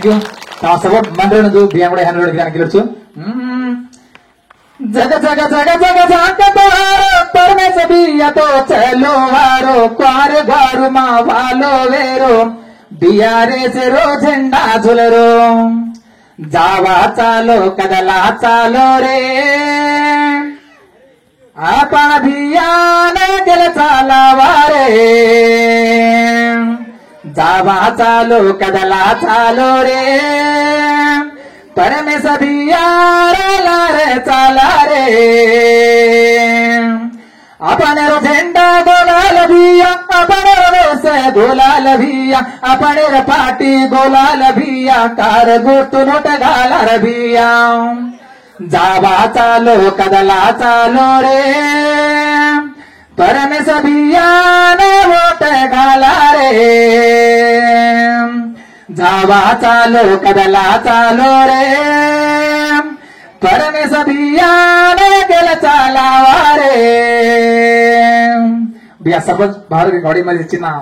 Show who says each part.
Speaker 1: thank you support मंडळ बिया गेलू जग जग जग जग जागत परमेश बिया तो चलो वारो क्वार गारू मा वालो वेरो बियारे से रो झंडा झुलरो जावा चालो कदला चालो रे आपण भियान गेल चालावा रे जावा चालो कदला चालो रे परमेश भियाला रे चाला रे आपण रो झेंडा गोलाल भिया आपण वेस गोलाल भिया आपण रे पाटी गोलाल भिया कार गोटू नोट घालार भिया जावा चालो कदला चालो रे परमेश भियान वोट घाला रे जावा चालो कदला चालो रे परमेश भियान गेल चालावा रे बिया सबज भारत गाडी मध्ये चिन्ह